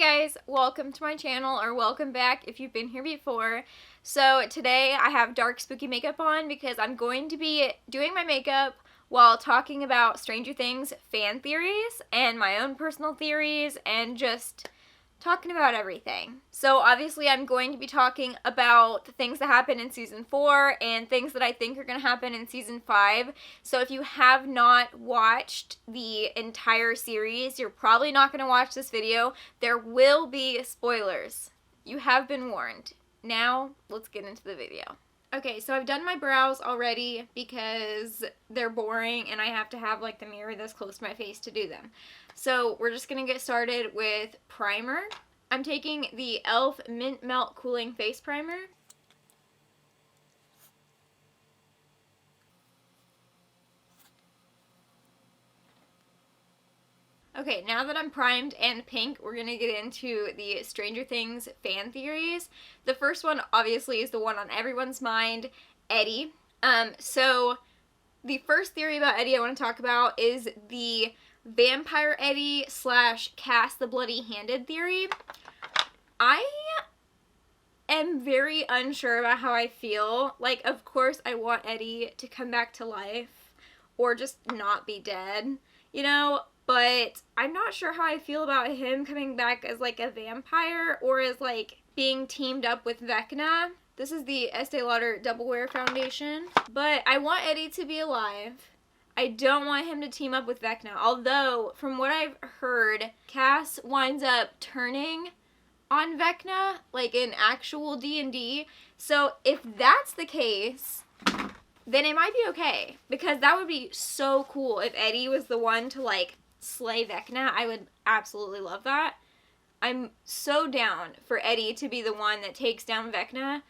guys, welcome to my channel, or welcome back if you've been here before. So today I have dark spooky makeup on because I'm going to be doing my makeup while talking about Stranger Things fan theories and my own personal theories and just talking about everything. So obviously I'm going to be talking about the things that happen in season 4 and things that I think are going to happen in season 5. So if you have not watched the entire series, you're probably not going to watch this video. There will be spoilers. You have been warned. Now let's get into the video. Okay, so I've done my brows already because they're boring and I have to have like the mirror this close to my face to do them. So we're just going to get started with primer. I'm taking the e.l.f. Mint Melt Cooling Face Primer. Okay, now that I'm primed and pink, we're going to get into the Stranger Things fan theories. The first one, obviously, is the one on everyone's mind, Eddie. So the first theory about Eddie I want to talk about is the Vampire Eddie / Cass the Bloody Handed theory. I am very unsure about how I feel. Like, of course, I want Eddie to come back to life or just not be dead, you know? But I'm not sure how I feel about him coming back as, like, a vampire or as, like, being teamed up with Vecna. This is the Estee Lauder Double Wear Foundation. But I want Eddie to be alive. I don't want him to team up with Vecna. Although, from what I've heard, Cass winds up turning on Vecna, like in actual D&D. So if that's the case, then it might be okay. Because that would be so cool if Eddie was the one to, like, slay Vecna. I would absolutely love that. I'm so down for Eddie to be the one that takes down Vecna.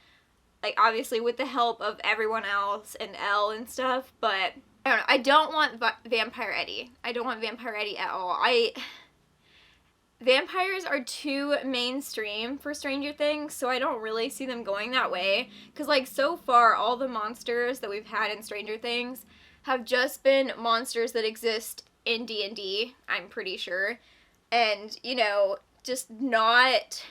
Like, obviously with the help of everyone else and Elle and stuff, but I don't know. I don't want Vampire Eddie. I don't want Vampire Eddie at all. Vampires are too mainstream for Stranger Things, so I don't really see them going that way. Because, like, so far, all the monsters that we've had in Stranger Things have just been monsters that exist in D&D, I'm pretty sure. And, you know, just not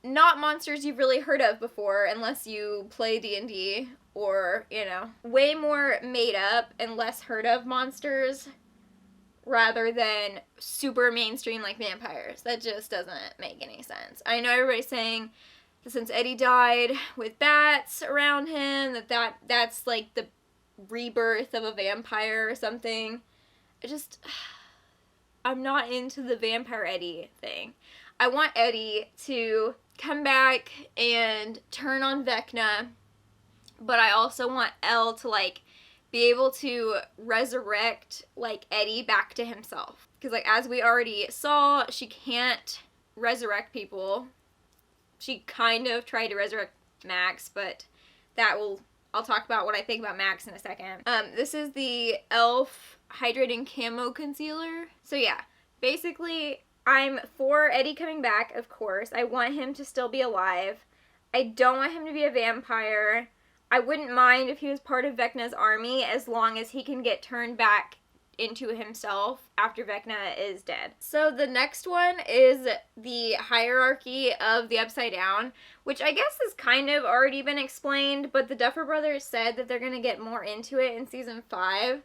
monsters you've really heard of before unless you play D&D, or, you know, way more made up and less heard of monsters rather than super mainstream like vampires. That just doesn't make any sense. I know everybody's saying that since Eddie died with bats around him, that's like the rebirth of a vampire or something. I'm not into the Vampire Eddie thing. I want Eddie to come back and turn on Vecna, but I also want Elle to, like, be able to resurrect, like, Eddie back to himself. Because, like, as we already saw, she can't resurrect people. She kind of tried to resurrect Max, but I'll talk about what I think about Max in a second. This is the e.l.f. Hydrating Camo Concealer. So yeah, basically, I'm for Eddie coming back, of course. I want him to still be alive. I don't want him to be a vampire. I wouldn't mind if he was part of Vecna's army as long as he can get turned back into himself after Vecna is dead. So the next one is the hierarchy of the Upside Down, which I guess has kind of already been explained, but the Duffer Brothers said that they're going to get more into it in season 5.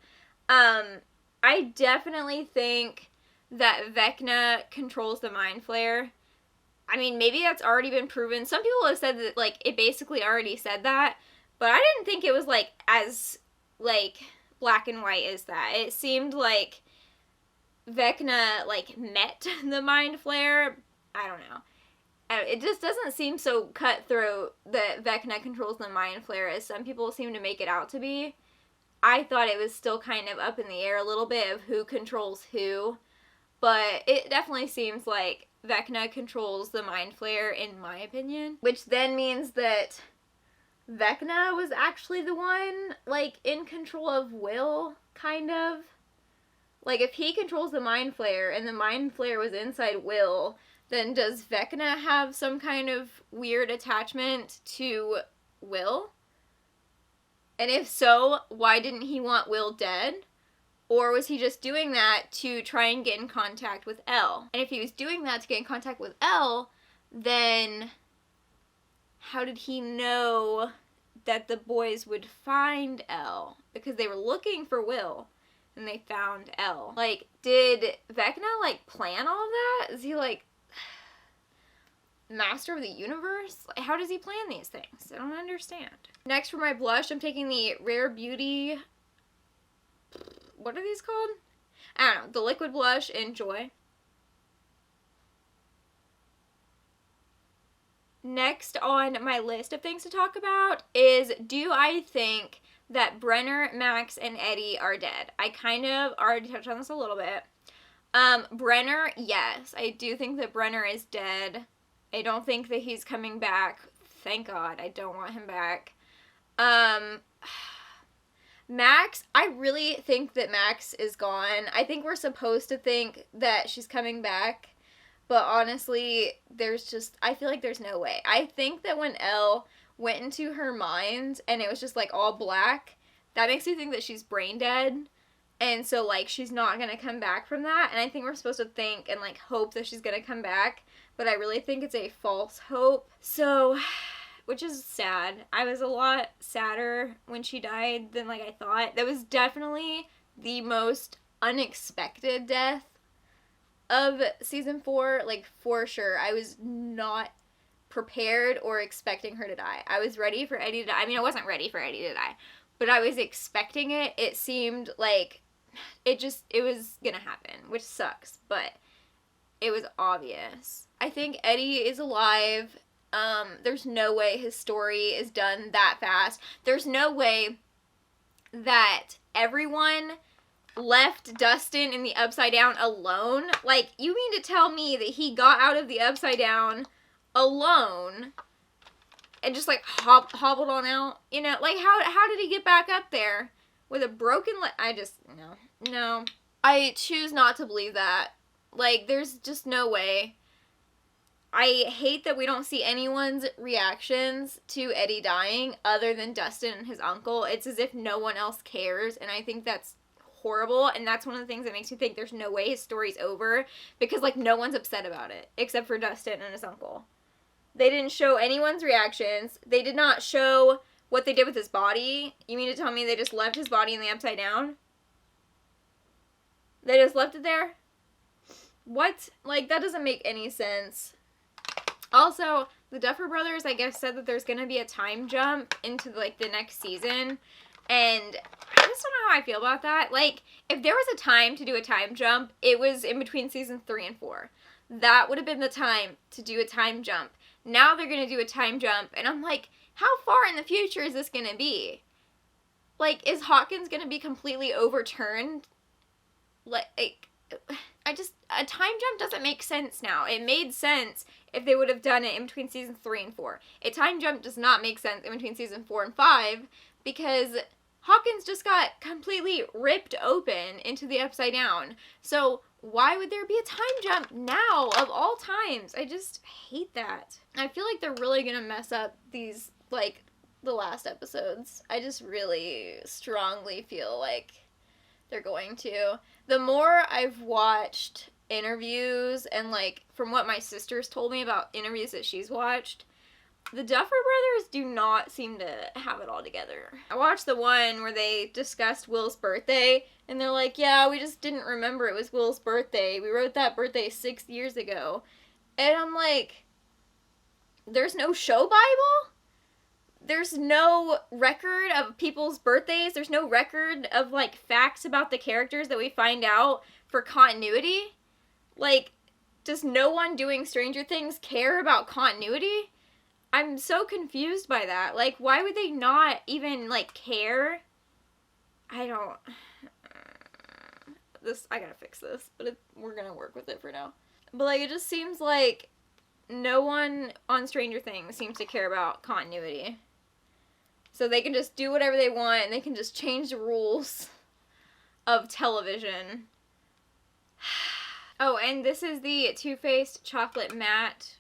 I definitely think that Vecna controls the Mind Flayer. I mean, maybe that's already been proven. Some people have said that, like, it basically already said that, but I didn't think it was, like, as, like, black and white as that. It seemed like Vecna, like, met the Mind Flayer. I don't know. It just doesn't seem so cutthroat that Vecna controls the Mind Flayer as some people seem to make it out to be. I thought it was still kind of up in the air a little bit of who controls who, but it definitely seems like Vecna controls the Mind Flayer, in my opinion, which then means that Vecna was actually the one, like, in control of Will, kind of. Like, if he controls the Mind Flayer and the Mind Flayer was inside Will, then does Vecna have some kind of weird attachment to Will? And if so, why didn't he want Will dead? Or was he just doing that to try and get in contact with Elle? And if he was doing that to get in contact with Elle, then how did he know that the boys would find Elle? Because they were looking for Will, and they found Elle. Like, did Vecna, like, plan all of that? Is he, like, master of the universe? Like, how does he plan these things? I don't understand. Next, for my blush, I'm taking the Rare Beauty... What are these called? I don't know. The liquid blush in Joy. Next on my list of things to talk about is, do I think that Brenner, Max, and Eddie are dead? I kind of already touched on this a little bit. Brenner, yes. I do think that Brenner is dead. I don't think that he's coming back. Thank God. I don't want him back. Max, I really think that Max is gone. I think we're supposed to think that she's coming back. But honestly, I feel like there's no way. I think that when Elle went into her mind and it was just, like, all black, that makes me think that she's brain dead. And so, like, she's not going to come back from that. And I think we're supposed to think and, like, hope that she's going to come back. But I really think it's a false hope. So, which is sad. I was a lot sadder when she died than, like, I thought. That was definitely the most unexpected death of season 4, like, for sure. I was not prepared or expecting her to die. I was ready for Eddie to die. I mean, I wasn't ready for Eddie to die, but I was expecting it. It seemed like it was gonna happen, which sucks, but it was obvious. I think Eddie is alive. There's no way his story is done that fast. There's no way that everyone left Dustin in the Upside Down alone. Like, you mean to tell me that he got out of the Upside Down alone and just, like, hobbled on out? You know, like, how did he get back up there with a broken leg? No. I choose not to believe that. Like, there's just no way. I hate that we don't see anyone's reactions to Eddie dying other than Dustin and his uncle. It's as if no one else cares, and I think that's horrible, and that's one of the things that makes me think there's no way his story's over, because, like, no one's upset about it except for Dustin and his uncle. They didn't show anyone's reactions. They did not show what they did with his body. You mean to tell me they just left his body in the Upside Down? They just left it there? What? Like, that doesn't make any sense. Also, the Duffer Brothers, I guess, said that there's gonna be a time jump into, like, the next season, and I just don't know how I feel about that. Like, if there was a time to do a time jump, it was in between season 3 and 4. That would have been the time to do a time jump. Now they're going to do a time jump, and I'm like, how far in the future is this going to be? Like, is Hawkins going to be completely overturned? Like, a time jump doesn't make sense now. It made sense if they would have done it in between season 3 and 4. A time jump does not make sense in between season 4 and 5, because Hawkins just got completely ripped open into the Upside Down. So why would there be a time jump now of all times? I just hate that. I feel like they're really gonna mess up these, like, the last episodes. I just really strongly feel like they're going to. The more I've watched interviews and, like, from what my sister's told me about interviews that she's watched, the Duffer Brothers do not seem to have it all together. I watched the one where they discussed Will's birthday, and they're like, yeah, we just didn't remember it was Will's birthday. We wrote that birthday 6 years ago. And I'm like, there's no show Bible? There's no record of people's birthdays? There's no record of, like, facts about the characters that we find out for continuity? Like, does no one doing Stranger Things care about continuity? I'm so confused by that. Like, why would they not even, like, care? I don't... I gotta fix this, but we're gonna work with it for now. But, like, it just seems like no one on Stranger Things seems to care about continuity. So they can just do whatever they want, and they can just change the rules of television. Oh, and this is the Too Faced Chocolate Matte,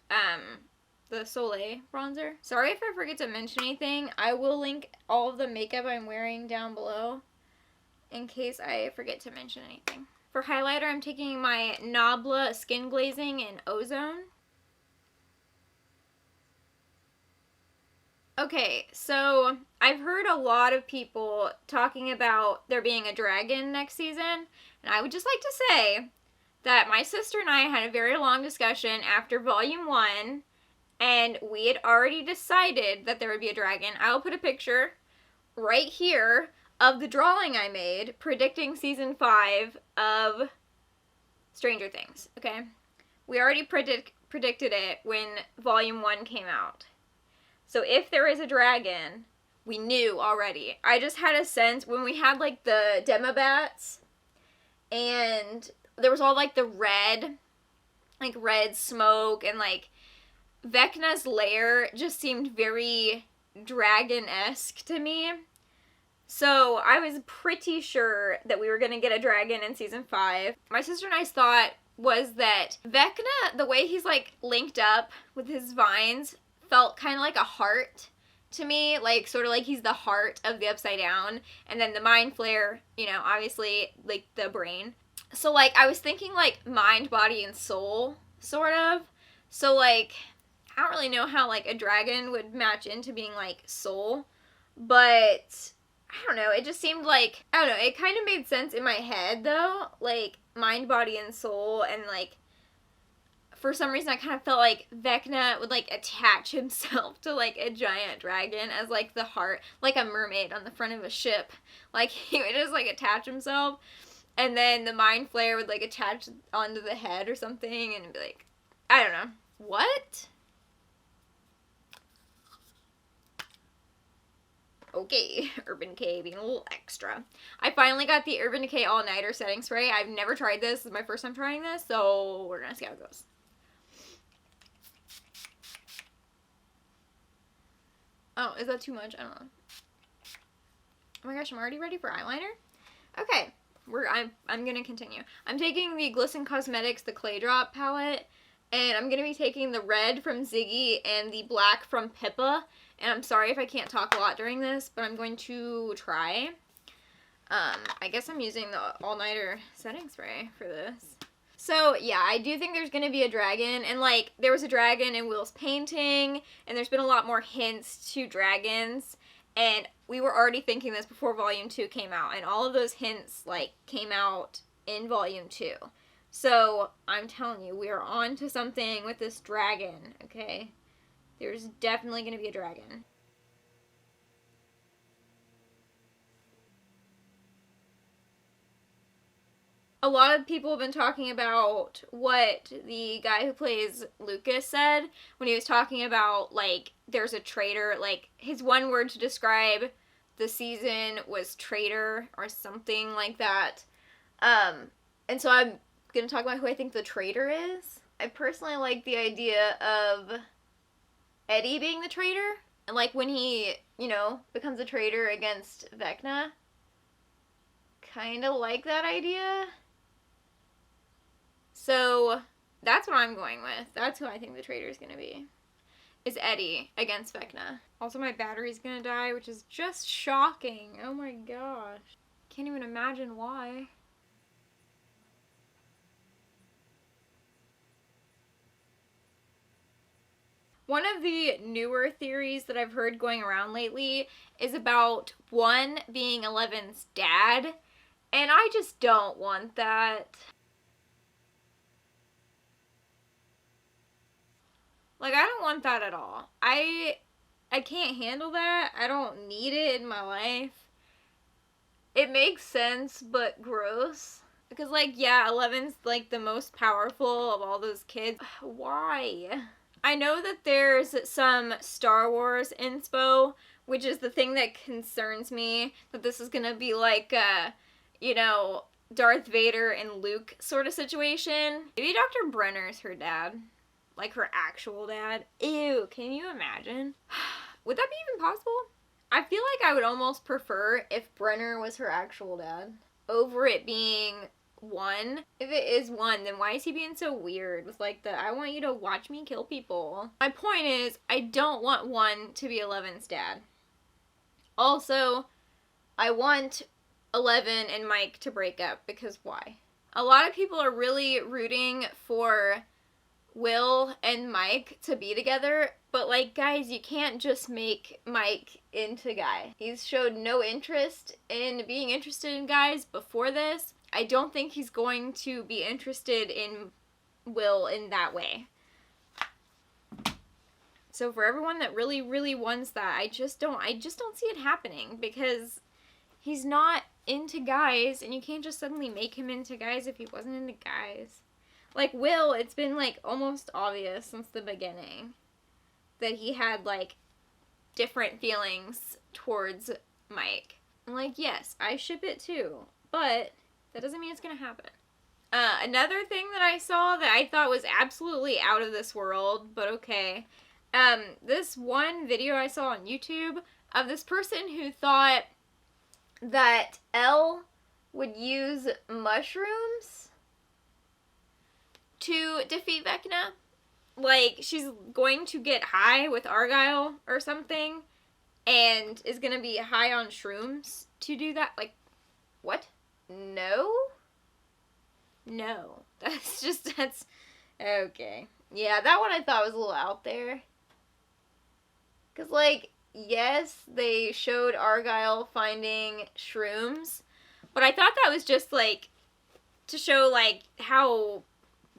the Soleil bronzer. Sorry if I forget to mention anything. I will link all of the makeup I'm wearing down below. in case I forget to mention anything. For highlighter, I'm taking my Nabla Skin Glazing in Ozone. Okay, so I've heard a lot of people talking about there being a dragon next season, and I would just like to say that my sister and I had a very long discussion after Volume 1, and we had already decided that there would be a dragon. I will put a picture right here of the drawing I made predicting Season 5 of Stranger Things, okay? We already predicted it when Volume 1 came out. So if there is a dragon, we knew already. I just had a sense when we had like the Demobats and there was all like the red smoke and like Vecna's lair just seemed very dragon-esque to me. So I was pretty sure that we were going to get a dragon in Season 5. My sister and I's thought was that Vecna, the way he's like linked up with his vines, felt kind of like a heart to me, like sort of like he's the heart of the Upside Down, and then the Mind Flare, you know, obviously like the brain. So like I was thinking like mind, body, and soul, sort of. So like I don't really know how like a dragon would match into being like soul, but I don't know, it just seemed like, I don't know, it kind of made sense in my head though, like mind, body, and soul, and like for some reason I kind of felt like Vecna would like attach himself to like a giant dragon as like the heart, like a mermaid on the front of a ship. Like he would just like attach himself, and then the Mind Flare would like attach onto the head or something and be like, I don't know. What? Okay, Urban Decay being a little extra. I finally got the Urban Decay All-Nighter setting spray. I've never tried this. This is my first time trying this, so we're gonna see how it goes. Oh, is that too much? I don't know. Oh my gosh, I'm already ready for eyeliner? Okay, I'm gonna continue. I'm taking the Glisten Cosmetics, the Clay Drop palette, and I'm gonna be taking the red from Ziggy and the black from Pippa. And I'm sorry if I can't talk a lot during this, but I'm going to try. I guess I'm using the all-nighter setting spray for this. So, yeah, I do think there's going to be a dragon, and, like, there was a dragon in Will's painting, and there's been a lot more hints to dragons, and we were already thinking this before Volume 2 came out, and all of those hints, like, came out in Volume 2. So, I'm telling you, we are on to something with this dragon, okay? There's definitely going to be a dragon. A lot of people have been talking about what the guy who plays Lucas said when he was talking about, like, there's a traitor. Like, his one word to describe the season was traitor or something like that. And so I'm going to talk about who I think the traitor is. I personally like the idea of Eddie being the traitor. And, like, when he, you know, becomes a traitor against Vecna. Kind of like that idea. So, that's what I'm going with. That's who I think the traitor is going to be. Is Eddie against Vecna. Also, my battery's going to die, which is just shocking. Oh my gosh. Can't even imagine why. One of the newer theories that I've heard going around lately is about one being Eleven's dad. And I just don't want that. Like, I don't want that at all. I can't handle that. I don't need it in my life. It makes sense, but gross. Because, like, yeah, Eleven's, like, the most powerful of all those kids. Why? I know that there's some Star Wars inspo, which is the thing that concerns me. That this is gonna be like, you know, Darth Vader and Luke sort of situation. Maybe Dr. Brenner's her dad. Like her actual dad. Ew, can you imagine? Would that be even possible? I feel like I would almost prefer if Brenner was her actual dad over it being one. If it is one, then why is he being so weird with like the, I want you to watch me kill people? My point is, I don't want one to be Eleven's dad. Also, I want Eleven and Mike to break up, because why? A lot of people are really rooting for Will and Mike to be together, but like, guys, you can't just make Mike into guy. He's showed no interest in being interested in guys before this. I don't think he's going to be interested in Will in that way. So for everyone that really, really wants that, I just don't see it happening, because he's not into guys, and you can't just suddenly make him into guys if he wasn't into guys. Like, Will, it's been, like, almost obvious since the beginning that he had, like, different feelings towards Mike. And, like, yes, I ship it too, but that doesn't mean it's gonna happen. Another thing that I saw that I thought was absolutely out of this world, but okay. This one video I saw on YouTube of this person who thought that Elle would use mushrooms to defeat Vecna. Like, she's going to get high with Argyle or something, and is gonna be high on shrooms to do that. Like, what? No? No. That's, okay. Yeah, that one I thought was a little out there. Because, like, yes, they showed Argyle finding shrooms, but I thought that was just, like, to show, like, how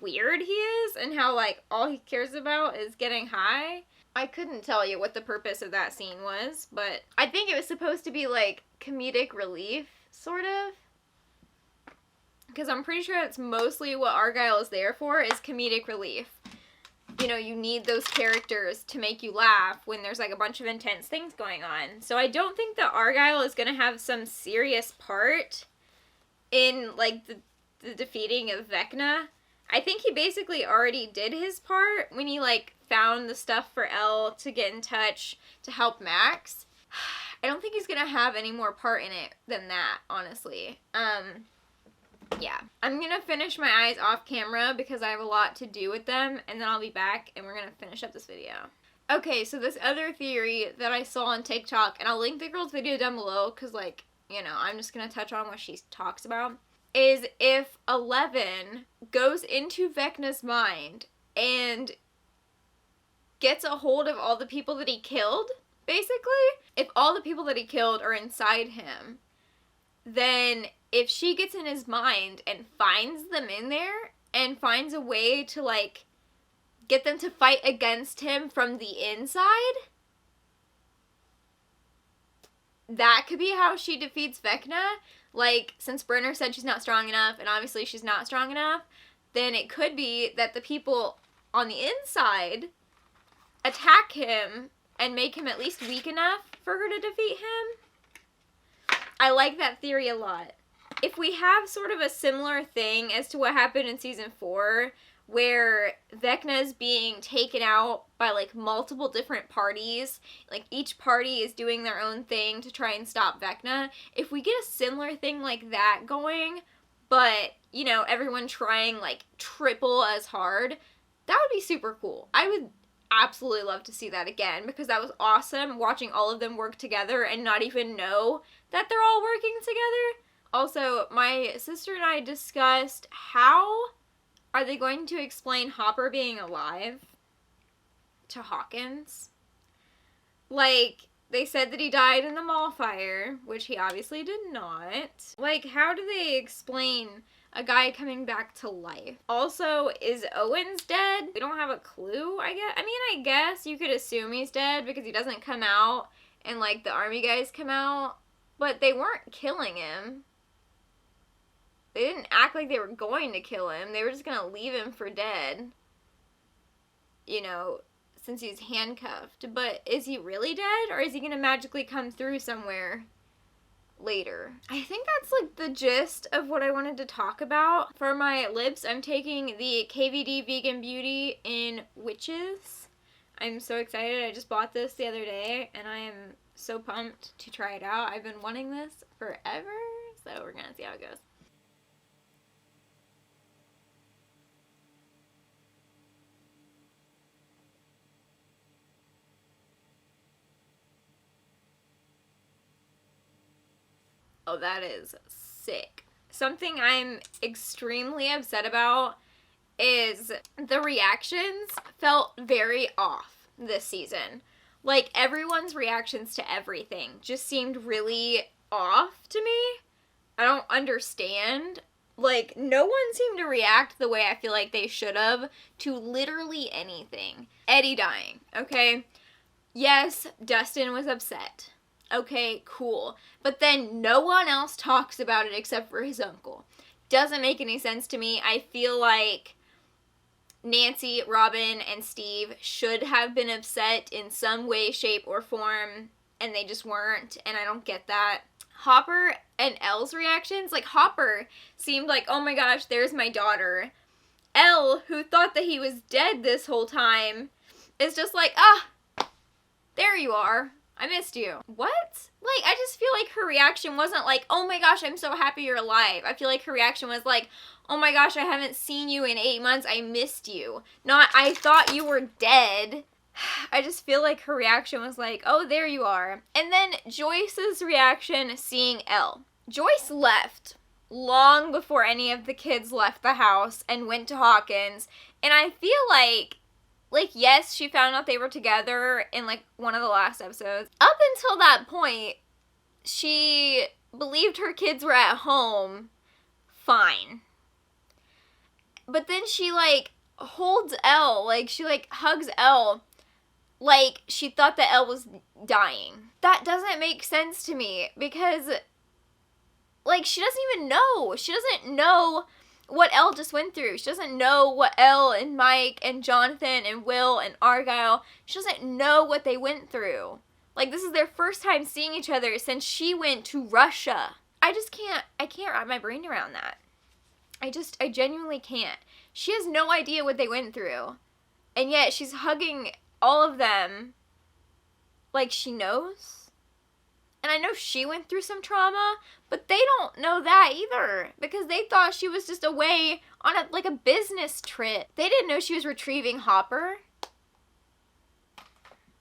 weird he is, and how, like, all he cares about is getting high. I couldn't tell you what the purpose of that scene was, but I think it was supposed to be, like, comedic relief, sort of. Because I'm pretty sure that's mostly what Argyle is there for, is comedic relief. You know, you need those characters to make you laugh when there's, like, a bunch of intense things going on. So I don't think that Argyle is going to have some serious part in, like, the defeating of Vecna. I think he basically already did his part when he, like, found the stuff for Elle to get in touch to help Max. I don't think he's going to have any more part in it than that, honestly. Yeah. I'm going to finish my eyes off camera because I have a lot to do with them, and then I'll be back and we're going to finish up this video. Okay, so this other theory that I saw on TikTok, and I'll link the girl's video down below because, like, you know, I'm just going to touch on what she talks about, is if 11 goes into Vecna's mind and gets a hold of all the people that he killed, basically. If all the people that he killed are inside him, then if she gets in his mind and finds them in there and finds a way to, like, get them to fight against him from the inside, that could be how she defeats Vecna. Like, since Brenner said she's not strong enough, and obviously she's not strong enough, then it could be that the people on the inside attack him and make him at least weak enough for her to defeat him. I like that theory a lot. If we have sort of a similar thing as to what happened in season 4, where Vecna's being taken out by, like, multiple different parties, like, each party is doing their own thing to try and stop Vecna, if we get a similar thing like that going, but, you know, everyone trying, like, triple as hard, that would be super cool. I would absolutely love to see that again, because that was awesome, watching all of them work together and not even know that they're all working together. Also, my sister and I discussed how are they going to explain Hopper being alive to Hawkins. Like, they said that he died in the mall fire, which he obviously did not. Like, how do they explain a guy coming back to life? Also, is Owens dead? We don't have a clue, I guess. I mean, I guess you could assume he's dead because he doesn't come out and, like, the army guys come out. But they weren't killing him. They didn't act like they were going to kill him. They were just going to leave him for dead. You know, since he's handcuffed. But is he really dead? Or is he going to magically come through somewhere later? I think that's, like, the gist of what I wanted to talk about. For my lips, I'm taking the KVD Vegan Beauty in Witches. I'm so excited. I just bought this the other day, and I am so pumped to try it out. I've been wanting this forever, so we're going to see how it goes. Oh, that is sick. Something I'm extremely upset about is the reactions felt very off this season. Like, everyone's reactions to everything just seemed really off to me. I don't understand. Like, no one seemed to react the way I feel like they should have to literally anything. Eddie dying, okay? Yes, Dustin was upset. Okay, cool. But then no one else talks about it except for his uncle. Doesn't make any sense to me. I feel like Nancy, Robin, and Steve should have been upset in some way, shape, or form, and they just weren't, and I don't get that. Hopper and Elle's reactions, like, Hopper seemed like, oh my gosh, there's my daughter. Elle, who thought that he was dead this whole time, is just like, ah, there you are. I missed you. What? Like, I just feel like her reaction wasn't like, oh my gosh, I'm so happy you're alive. I feel like her reaction was like, oh my gosh, I haven't seen you in 8 months. I missed you. Not, I thought you were dead. I just feel like her reaction was like, oh, there you are. And then Joyce's reaction seeing Elle. Joyce left long before any of the kids left the house and went to Hawkins. And I feel like, yes, she found out they were together in, like, one of the last episodes. Up until that point, she believed her kids were at home. Fine. But then she, like, holds Elle. Like, she, like, hugs Elle. Like, she thought that Elle was dying. That doesn't make sense to me. Because, like, she doesn't even know. She doesn't know what Elle just went through. She doesn't know what Elle and Mike and Jonathan and Will and Argyle, she doesn't know what they went through. Like, this is their first time seeing each other since she went to Russia. I can't wrap my brain around that. I genuinely can't. She has no idea what they went through. And yet she's hugging all of them like she knows. And I know she went through some trauma, but they don't know that either because they thought she was just away on a business trip. They didn't know she was retrieving Hopper.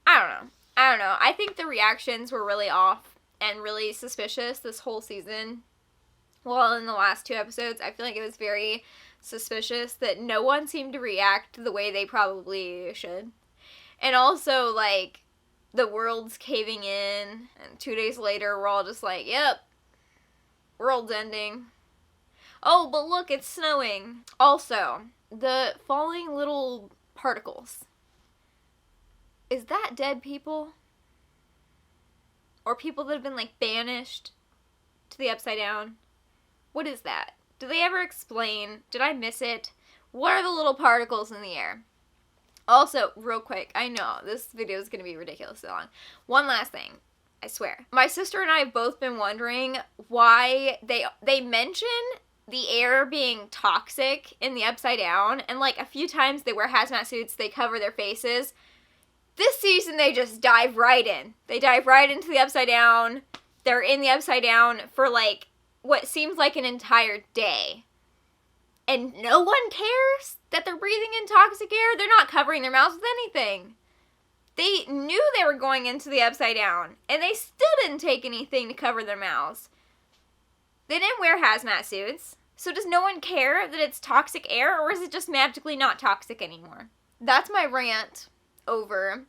I don't know. I think the reactions were really off and really suspicious this whole season. Well, in the last 2 episodes, I feel like it was very suspicious that no one seemed to react the way they probably should. And also, like, the world's caving in, and 2 days later, we're all just like, yep, world's ending. Oh, but look, it's snowing. Also, the falling little particles. Is that dead people? Or people that have been, like, banished to the Upside Down? What is that? Do they ever explain? Did I miss it? What are the little particles in the air? Also, real quick, I know this video is going to be ridiculously long. One last thing, I swear. My sister and I have both been wondering why they mention the air being toxic in the Upside Down, and like a few times they wear hazmat suits, they cover their faces. This season they just dive right in. They dive right into the Upside Down. They're in the Upside Down for like what seems like an entire day. And no one cares that they're breathing in toxic air. They're not covering their mouths with anything. They knew they were going into the Upside Down, and they still didn't take anything to cover their mouths. They didn't wear hazmat suits. So does no one care that it's toxic air, or is it just magically not toxic anymore? That's my rant over.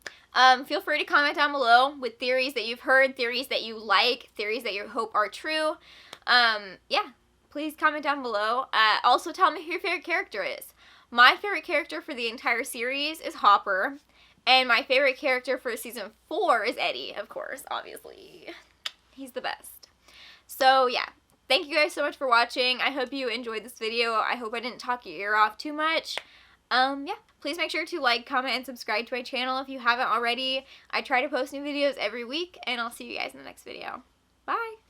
Feel free to comment down below with theories that you've heard, theories that you like, theories that you hope are true. Yeah. Please comment down below. Also tell me who your favorite character is. My favorite character for the entire series is Hopper. And my favorite character for season 4 is Eddie, of course, obviously. He's the best. So, yeah. Thank you guys so much for watching. I hope you enjoyed this video. I hope I didn't talk your ear off too much. Yeah. Please make sure to like, comment, and subscribe to my channel if you haven't already. I try to post new videos every week, and I'll see you guys in the next video. Bye!